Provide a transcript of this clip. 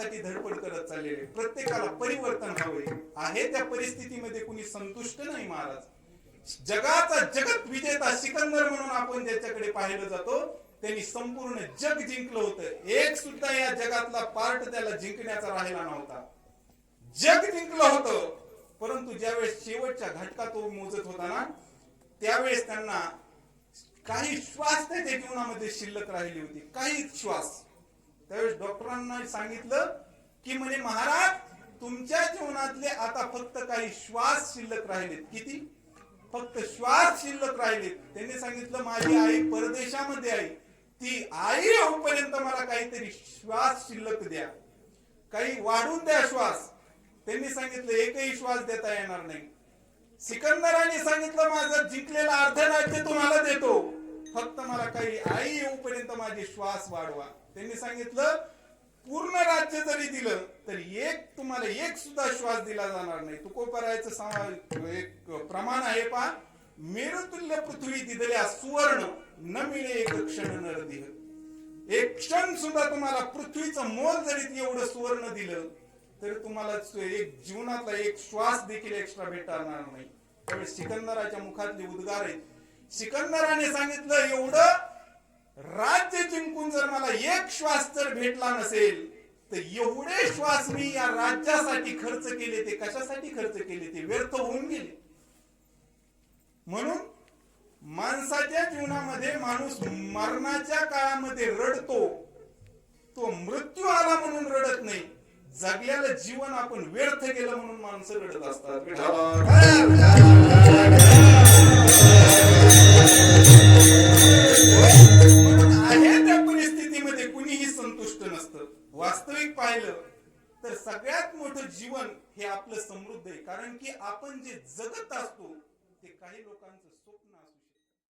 मिळवण्यासाठी धडपड करत चाललेले, प्रत्येकाला परिवर्तन हवे आहे. त्या परिस्थितीमध्ये कुणी संतुष्ट नाही महाराज. जगाचा जगत विजेता सिकंदर म्हणून आपण ज्याच्याकडे पाहिलं जातो, त्यांनी संपूर्ण जग जिंकलं होतं. एक सुद्धा या जगातला पार्ट त्याला जिंकण्याचा राहिला नव्हता. जग जिंकलं होतं, परंतु ज्यावेळेस शेवटच्या घटका तो मोजत होता ना, त्यावेळेस त्यांना काही श्वास त्याच्या जीवनामध्ये शिल्लक राहिली होती, काही श्वास. त्यावेळेस डॉक्टरांना सांगितलं की म्हणे महाराज, तुमच्या जीवनातले आता फक्त काही श्वास शिल्लक राहिलेत. किती? फक्त श्वास शिल्लक राहिलेत. त्यांनी सांगितलं माझी आई परदेशामध्ये आहे, ती आई येऊपर्यंत मला काहीतरी श्वास शिल्लक द्या, काही वाढून द्या श्वास. त्यांनी सांगितलं एकही श्वास देता येणार नाही. सिकंदराने सांगितलं माझं जिंकलेलं अर्ध राज्य तुम्हाला देतो, फक्त मला काही आई येऊपर्यंत माझे श्वास वाढवा. त्यांनी सांगितलं पूर्ण राज्य जरी दिलं तरी तुम्हाला एक सुद्धा श्वास दिला जाणार नाही. तुकोबरायचं एक प्रमाण आहे पहा, मेरुतुल्य पृथ्वी दिदल्या सुवर्ण न मिळे एक क्षण नरदेह. एक क्षण सुद्धा तुम्हाला पृथ्वीचं मोल जरी एवढं सुवर्ण दिलं तरी तुम्हाला एक जीवनातला एक श्वास देखील एक्स्ट्रा भेटणार नाही. त्यावेळी सिकंदराच्या मुखातले उद्गार आहेत. सिकंदराने सांगितलं एवढं राज्य जिंकून जर मला एक श्वास जर भेटला नसेल तर एवढे श्वास मी या राज्यासाठी खर्च केले, ते कशासाठी खर्च केले, ते व्यर्थ होऊन गेले. म्हणून माणसाच्या जीवनामध्ये माणूस मरणाच्या काळामध्ये रडतो, तो मृत्यू आला म्हणून रडत नाही. जगलेलं जीवन आपण व्यर्थ केलं म्हणून माणसं रडत असतात. आहे त्या परिस्थितीमध्ये कुणीही संतुष्ट नसतं. वास्तविक पाहिलं तर सगळ्यात मोठं जीवन हे आपलं समृद्ध आहे, कारण की आपण जे जगत असतो ते काही लोकांचं स्वप्न